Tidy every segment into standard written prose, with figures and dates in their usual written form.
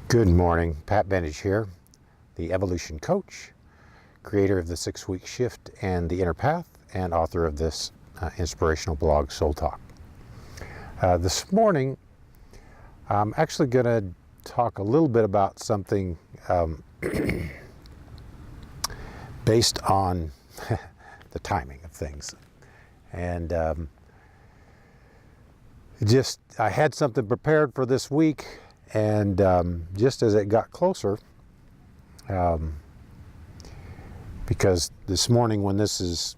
Good morning, PatBenage here, the evolution coach, creator of the 6-Week Shift and the Inner Path, and author of this inspirational blog, SoulTalk. This morning, I'm actually going to talk a little bit about something based on the timing of things. And I had something prepared for this week. And just as it got closer, because this morning when this is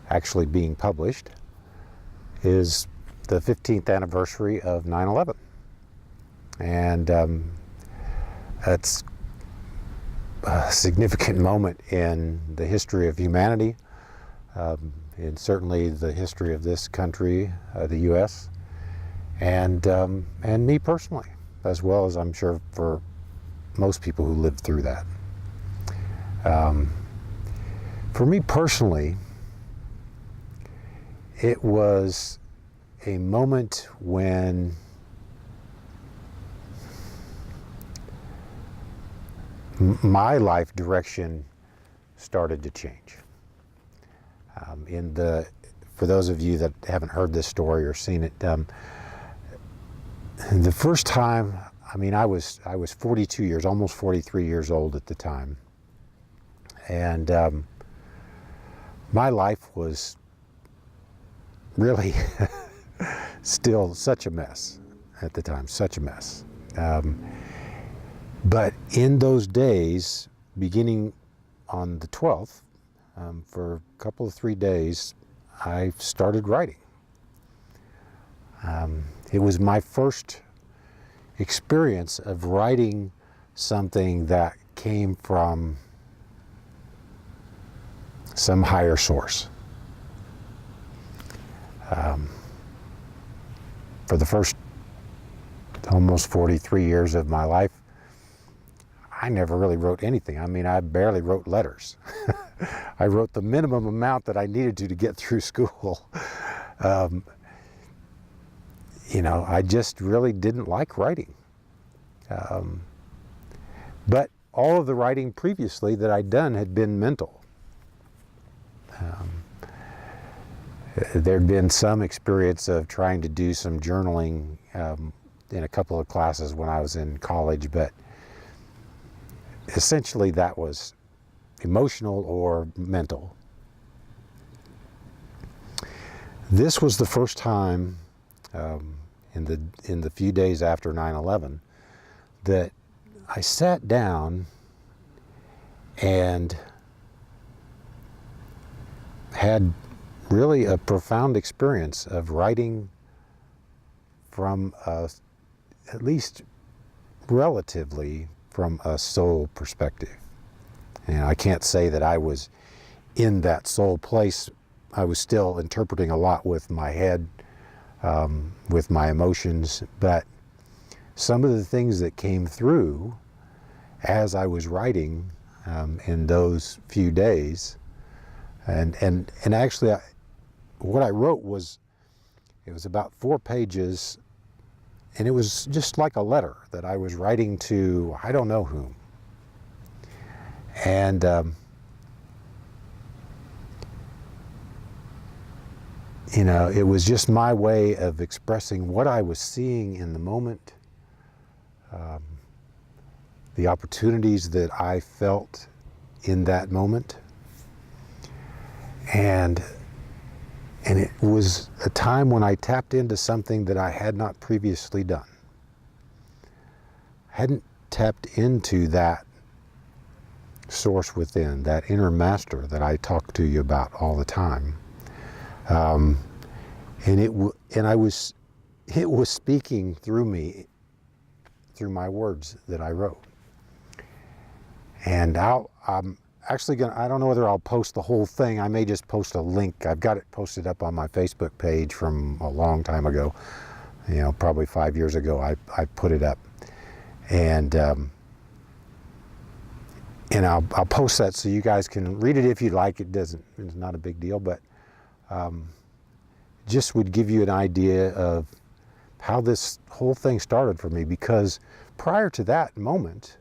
actually being published, is the 15th anniversary of 9/11. And it's a significant moment in the history of humanity, and certainly the history of this country, the U.S., and me personally, as well as I'm sure for most people who lived through that. For me personally, it was a moment when my life direction started to change. For those of you that haven't heard this story or seen it, the first time, I was 42 years, almost 43 years old at the time. And my life was really still such a mess at the time, such a mess. But in those days, beginning on the 12th, for a couple of 3 days, I started writing. It was my first experience of writing something that came from some higher source. For the first almost 43 years of my life, I never really wrote anything. I barely wrote letters. I wrote the minimum amount that I needed to get through school. I just really didn't like writing. But all of the writing previously that I'd done had been mental. There'd been some experience of trying to do some journaling in a couple of classes when I was in college, but essentially that was emotional or mental. This was the first time in the few days after 9/11 that I sat down and had really a profound experience of writing from at least relatively from a soul perspective. And I can't say that I was in that soul place. I was still interpreting a lot with my head, with my emotions, but some of the things that came through as I was writing in those few days, and actually what I wrote was about 4 pages, and it was just like a letter that I was writing to I don't know whom. And it was just my way of expressing what I was seeing in the moment, the opportunities that I felt in that moment. And it was a time when I tapped into something that I had not previously done. I hadn't tapped into that source within, that inner master that I talk to you about all the time. It was speaking through me, through my words that I wrote. And I'm actually I don't know whether I'll post the whole thing. I may just post a link. I've got it posted up on my Facebook page from a long time ago. Probably 5 years ago, I put it up. And I'll post that so you guys can read it if you'd like. It's not a big deal, but just would give you an idea of how this whole thing started for me, because prior to that moment,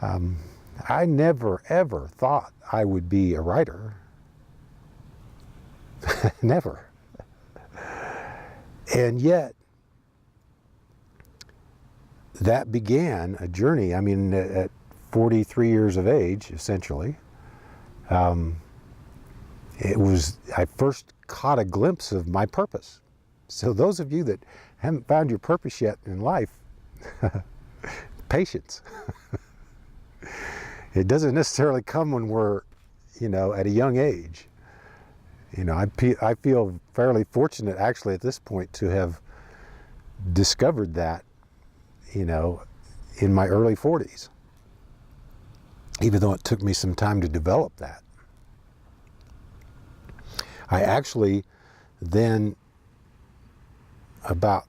I never ever thought I would be a writer. Never. And yet, that began a journey. I mean, at 43 years of age, essentially, I first caught a glimpse of my purpose. So those of you that haven't found your purpose yet in life, patience. It doesn't necessarily come when we're, at a young age. I feel fairly fortunate actually at this point to have discovered that, in my early 40s, even though it took me some time to develop that. I actually then, about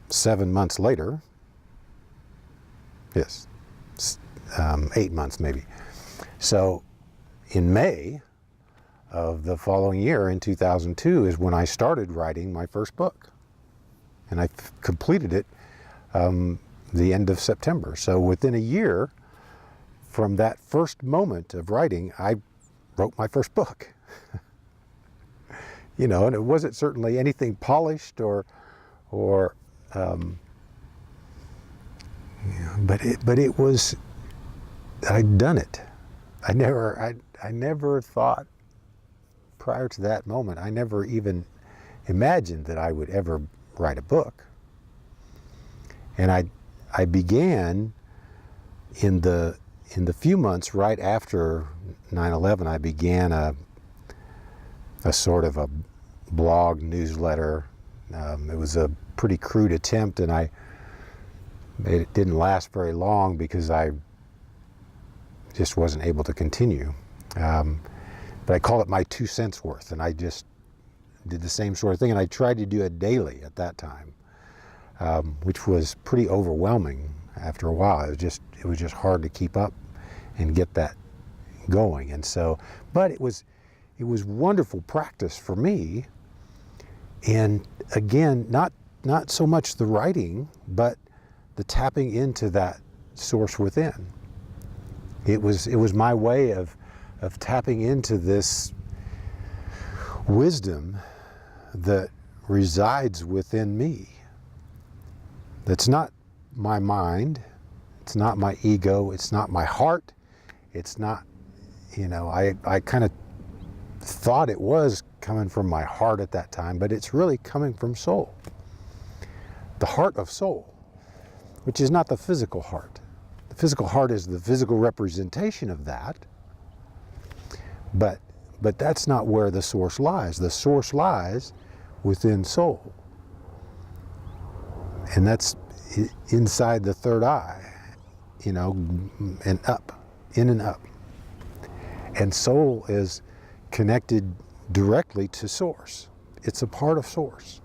7 months later, 8 months maybe. So in May of the following year, in 2002, is when I started writing my first book. And I completed it the end of September. So within a year from that first moment of writing, I wrote my first book. And it wasn't certainly anything polished or but it was, I'd done it. I never thought prior to that moment, I never even imagined that I would ever write a book. And I began in the few months right after 9/11, I began a sort of a blog newsletter. It was a pretty crude attempt, and it didn't last very long because I just wasn't able to continue. But I call it my 2 cents worth, and I just did the same sort of thing, and I tried to do it daily at that time, which was pretty overwhelming after a while. It was just hard to keep up and get that going. And so, but it was wonderful practice for me. And again, not so much the writing, but the tapping into that source within. It was my way of tapping into this wisdom that resides within me. That's not my mind, it's not my ego, it's not my heart, it's not, I kind of thought it was coming from my heart at that time, but it's really coming from soul. The heart of soul, which is not the physical heart. The physical heart is the physical representation of that, but that's not where the source lies. The source lies within soul. And that's inside the third eye, and up, in and up. And soul is connected directly to source. It's a part of source.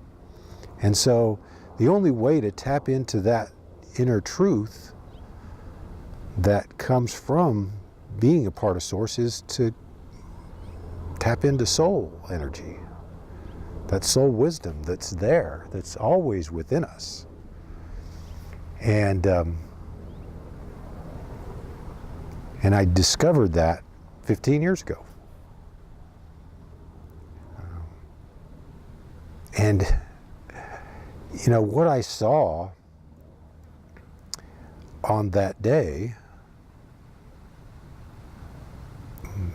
And so the only way to tap into that inner truth that comes from being a part of source is to tap into soul energy, that soul wisdom that's there, that's always within us. And I discovered that 15 years ago. And what I saw on that day,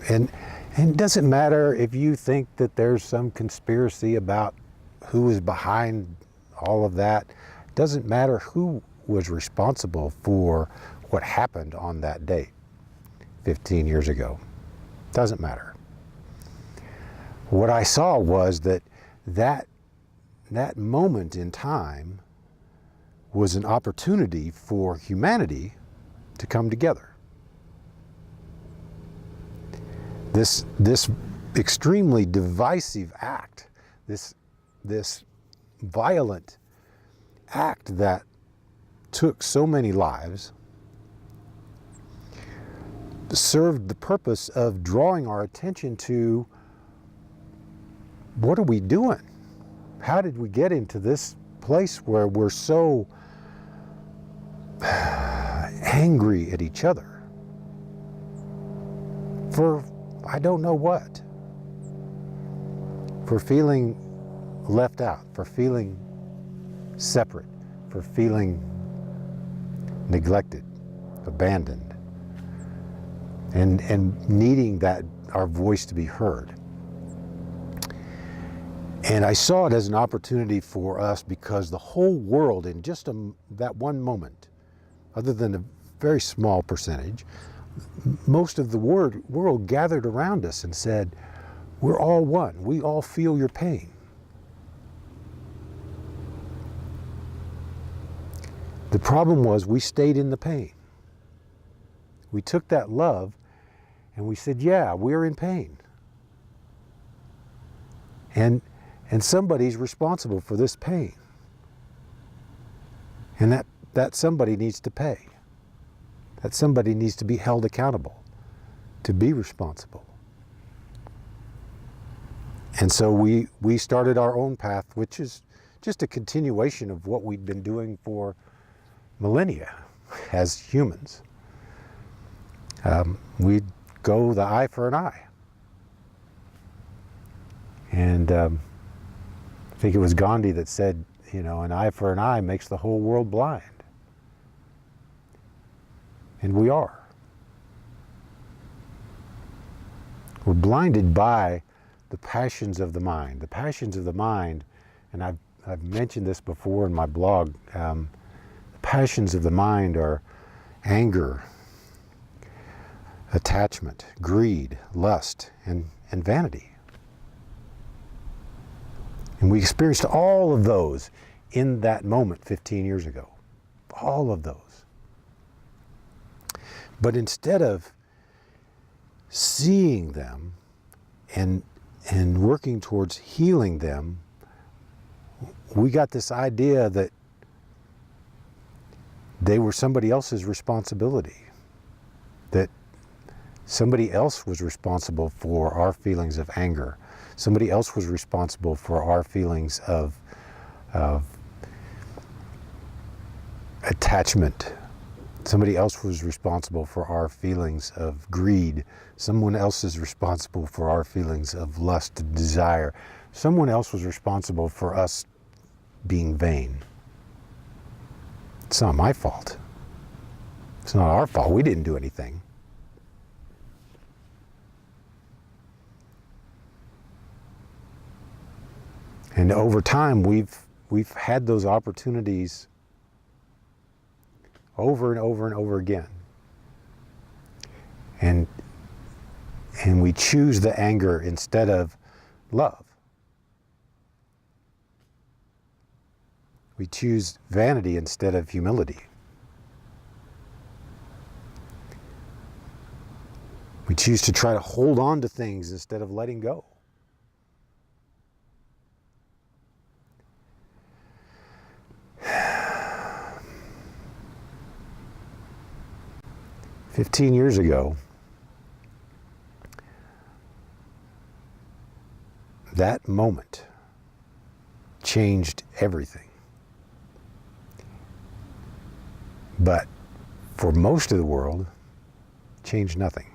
and it doesn't matter if you think that there's some conspiracy about who is behind all of that. It doesn't matter who was responsible for what happened on that date 15 years ago. Doesn't matter. What I saw was that moment in time was an opportunity for humanity to come together. This extremely divisive act, this violent act that took so many lives, served the purpose of drawing our attention to what are we doing? how did we get into this place where we're so angry at each other for I don't know what? For feeling left out, for feeling separate, for feeling neglected, abandoned, and needing that our voice to be heard. And I saw it as an opportunity for us because the whole world in just that one moment, other than a very small percentage, most of the world gathered around us and said, we're all one. We all feel your pain. The problem was we stayed in the pain. We took that love and we said, yeah, we're in pain. And somebody's responsible for this pain. And that somebody needs to pay. That somebody needs to be held accountable, to be responsible. And so we started our own path, which is just a continuation of what we'd been doing for millennia as humans. We'd go the eye for an eye. And I think it was Gandhi that said, you know, an eye for an eye makes the whole world blind. And we are. We're blinded by the passions of the mind. The passions of the mind, and I've mentioned this before in my blog, the passions of the mind are anger, attachment, greed, lust, and vanity. And we experienced all of those in that moment 15 years ago. All of those. But instead of seeing them and working towards healing them, we got this idea that they were somebody else's responsibility, that somebody else was responsible for our feelings of anger. Somebody else was responsible for our feelings of attachment. Somebody else was responsible for our feelings of greed. Someone else is responsible for our feelings of lust and desire. Someone else was responsible for us being vain. It's not my fault. It's not our fault. We didn't do anything. And over time, we've had those opportunities over and over and over again. And we choose the anger instead of love. We choose vanity instead of humility. We choose to try to hold on to things instead of letting go. 15 years ago, that moment changed everything. But for most of the world, changed nothing.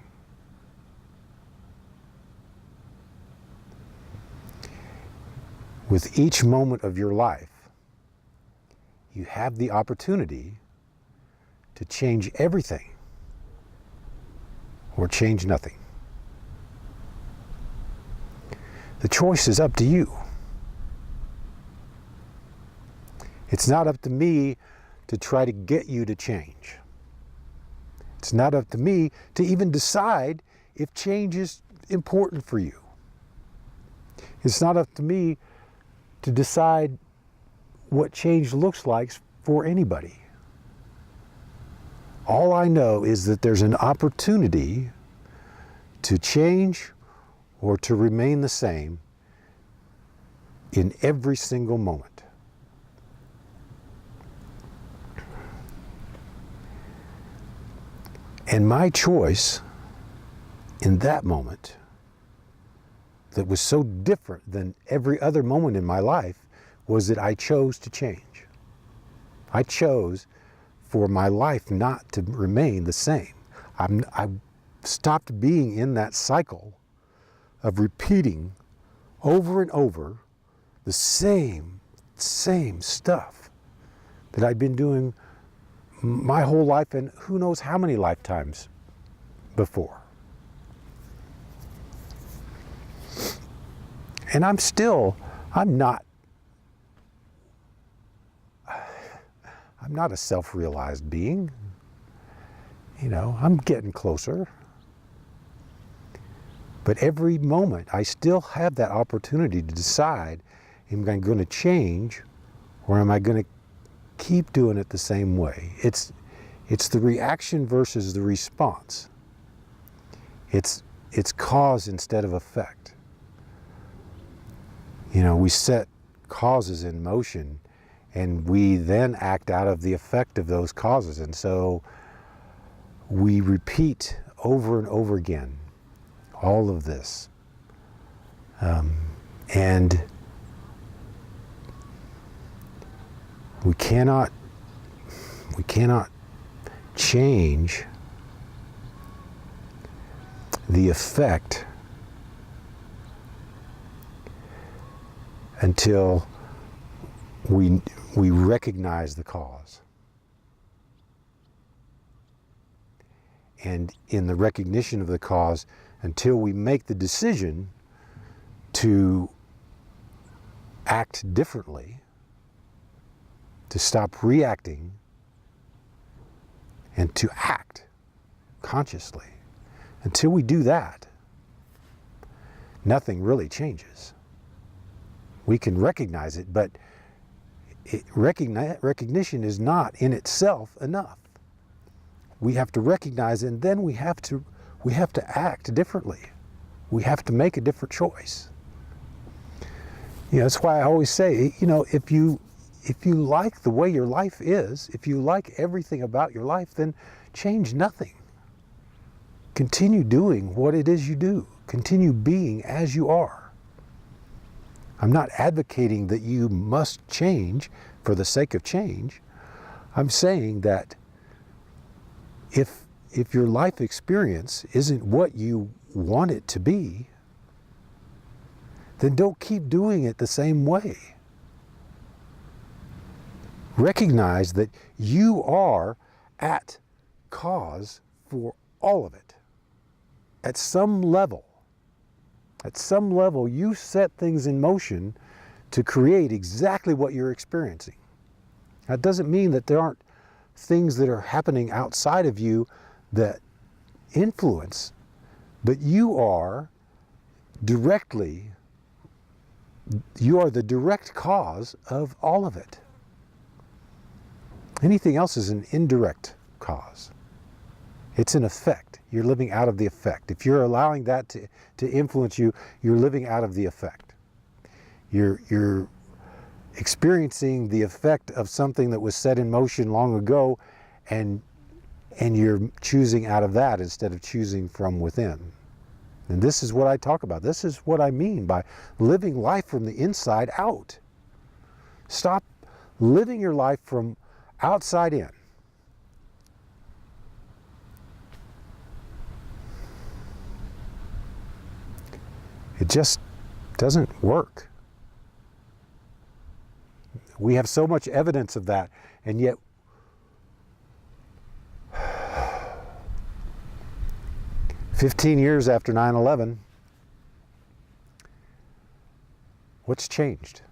With each moment of your life, you have the opportunity to change everything or change nothing. The choice is up to you. It's not up to me to try to get you to change. It's not up to me to even decide if change is important for you. It's not up to me to decide what change looks like for anybody. All I know is that there's an opportunity to change or to remain the same in every single moment. And my choice in that moment, that was so different than every other moment in my life, was that I chose to change. I chose for my life not to remain the same. I stopped being in that cycle of repeating over and over the same stuff that I'd been doing my whole life and who knows how many lifetimes before. And I'm not a self-realized being. I'm getting closer. But every moment I still have that opportunity to decide, am I going to change or am I going to keep doing it the same way? It's the reaction versus the response. It's cause instead of effect. We set causes in motion and we then act out of the effect of those causes. And so we repeat over and over again all of this. And we cannot change the effect until we recognize the cause. And in the recognition of the cause, until we make the decision to act differently, to stop reacting and to act consciously, until we do that, nothing really changes. We can recognize it, but recognition is not in itself enough. We have to recognize it, and then we have to act differently. We have to make a different choice. That's why I always say, if you like the way your life is, if you like everything about your life, then change nothing. Continue doing what it is you do. Continue being as you are. I'm not advocating that you must change for the sake of change. I'm saying that if your life experience isn't what you want it to be, then don't keep doing it the same way. Recognize that you are at cause for all of it. At some level, you set things in motion to create exactly what you're experiencing. That doesn't mean that there aren't things that are happening outside of you that influence, but you are the direct cause of all of it. Anything else is an indirect cause. It's an effect. You're living out of the effect. If you're allowing that to influence you, you're living out of the effect. You're experiencing the effect of something that was set in motion long ago, and you're choosing out of that instead of choosing from within. And this is what I talk about. This is what I mean by living life from the inside out. Stop living your life from outside in. It just doesn't work. We have so much evidence of that, and yet 15 years after 9/11, what's changed?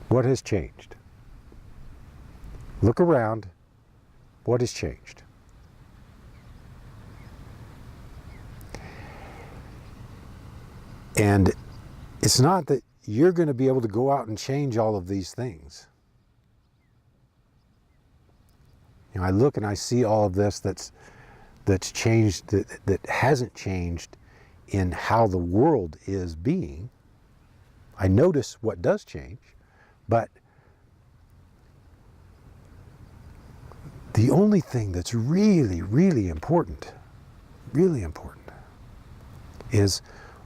What has changed? Look around. What has changed? And it's not that you're going to be able to go out and change all of these things. I look and I see all of this that's changed, that hasn't changed in how the world is being. I notice what does change, but the only thing that's really, really important, is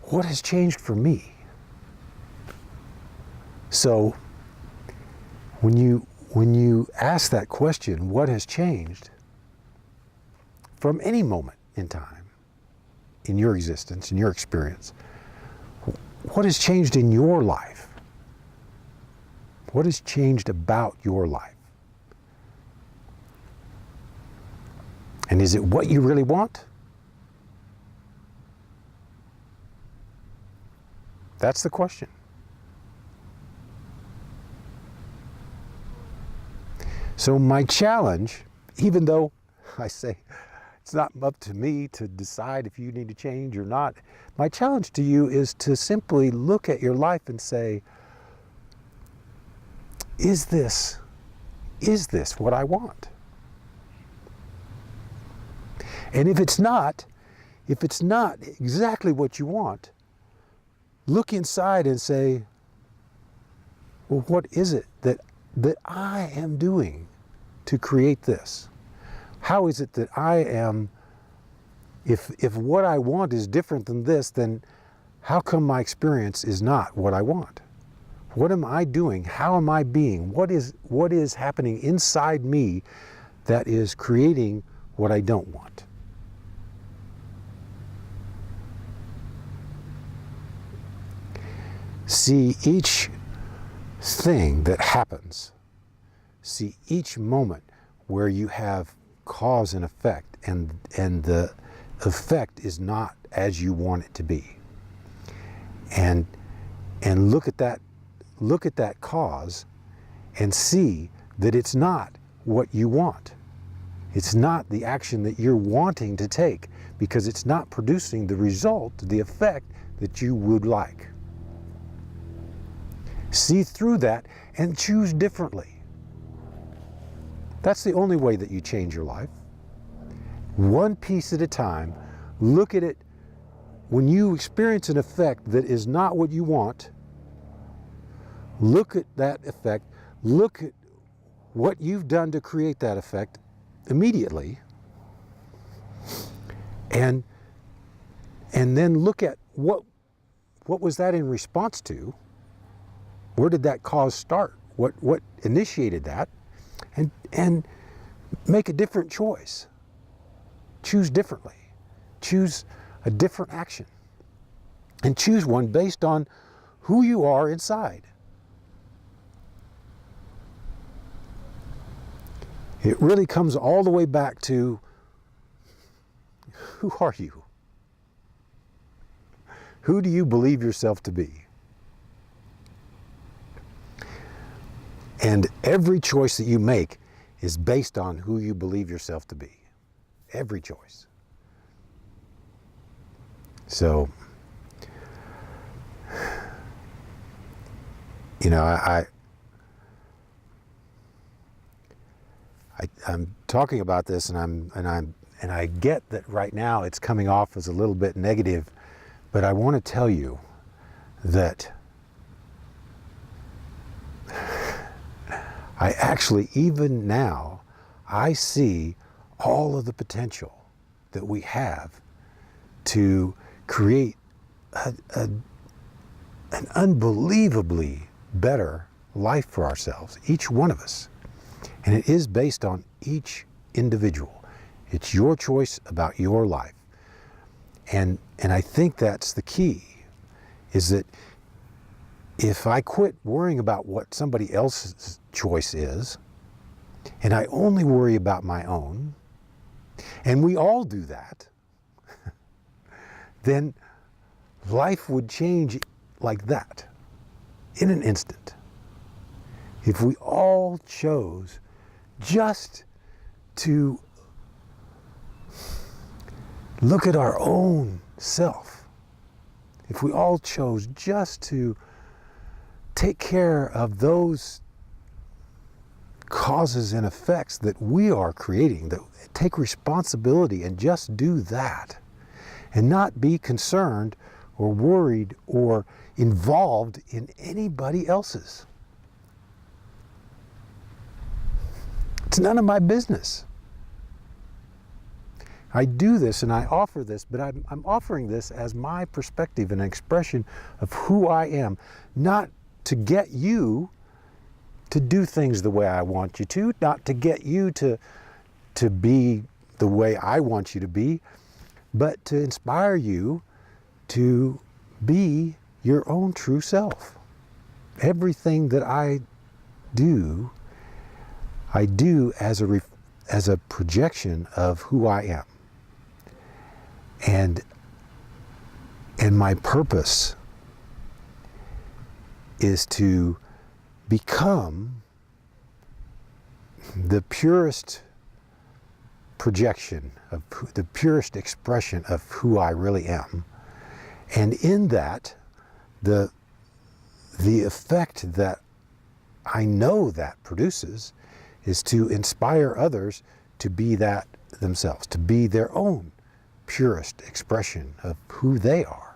what has changed for me. So when you ask that question, what has changed from any moment in time, in your existence, in your experience, what has changed in your life? What has changed about your life? And is it what you really want? That's the question. So my challenge, even though I say it's not up to me to decide if you need to change or not, my challenge to you is to simply look at your life and say, is this what I want? And if it's not exactly what you want, look inside and say, well, what is it that I am doing to create this? How is it that I am, if what I want is different than this, then how come my experience is not what I want? What am I doing? How am I being? What is happening inside me that is creating what I don't want? See each thing that happens. See each moment where you have cause and effect, and the effect is not as you want it to be. And look at that cause and see that it's not what you want. It's not the action that you're wanting to take, because it's not producing the result, the effect that you would like. See through that and choose differently. That's the only way that you change your life. One piece at a time. Look at it. When you experience an effect that is not what you want, look at that effect. Look at what you've done to create that effect immediately. And then look at what was that in response to? Where did that cause start? What initiated that? And make a different choice. Choose differently. Choose a different action. And choose one based on who you are inside. It really comes all the way back to, who are you? Who do you believe yourself to be? And every choice that you make is based on who you believe yourself to be. Every choice. So, you know, I'm talking about this, and I get that right now it's coming off as a little bit negative, but I want to tell you that I actually, even now, I see all of the potential that we have to create an unbelievably better life for ourselves, each one of us. And it is based on each individual. It's your choice about your life. And I think that's the key, is that if I quit worrying about what somebody else's choice is, and I only worry about my own, and we all do that, then life would change like that, in an instant. If we all chose just to look at our own self, if we all chose just to take care of those causes and effects that we are creating, that take responsibility and just do that, and not be concerned or worried or involved in anybody else's. It's none of my business. I do this and I offer this, but I'm offering this as my perspective and an expression of who I am, not to get you to do things the way I want you to, not to get you to be the way I want you to be, but to inspire you to be your own true self. Everything that I do as a projection of who I am. And my purpose is to become the purest projection the purest expression of who I really am. And in that, the effect that I know that produces is to inspire others to be that themselves, to be their own purest expression of who they are.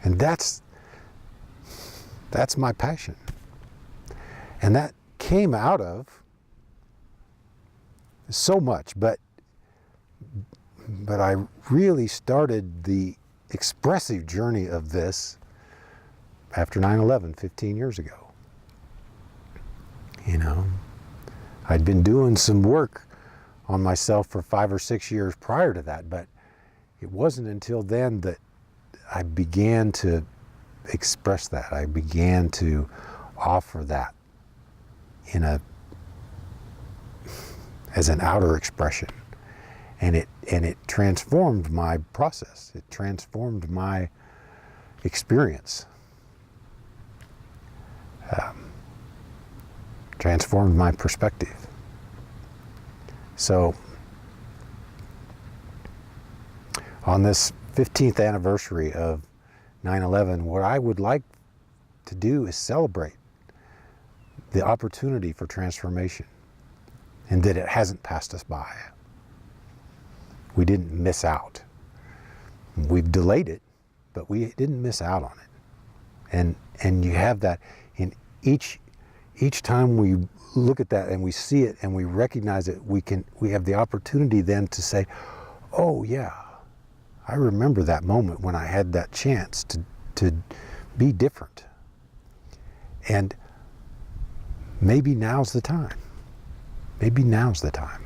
And that's my passion. And that came out of so much, but I really started the expressive journey of this after 9/11, 15 years ago. You know, I'd been doing some work on myself for 5 or 6 years prior to that, but it wasn't until then that I began to express that. I began to offer that as an outer expression. And it transformed my process. It transformed my experience. Transformed my perspective. So, on this 15th anniversary of 9/11, what I would like to do is celebrate the opportunity for transformation, and that it hasn't passed us by. We didn't miss out. We've delayed it, but we didn't miss out on it. And you have that in each time we look at that and we see it and we recognize it, we have the opportunity then to say, oh yeah, I remember that moment when I had that chance to be different. And maybe now's the time. Maybe now's the time.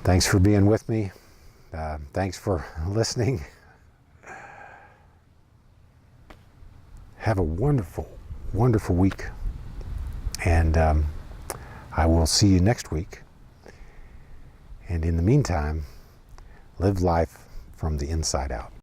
Thanks for being with me. Thanks for listening. Have a wonderful, wonderful week. And I will see you next week. And in the meantime, live life from the inside out.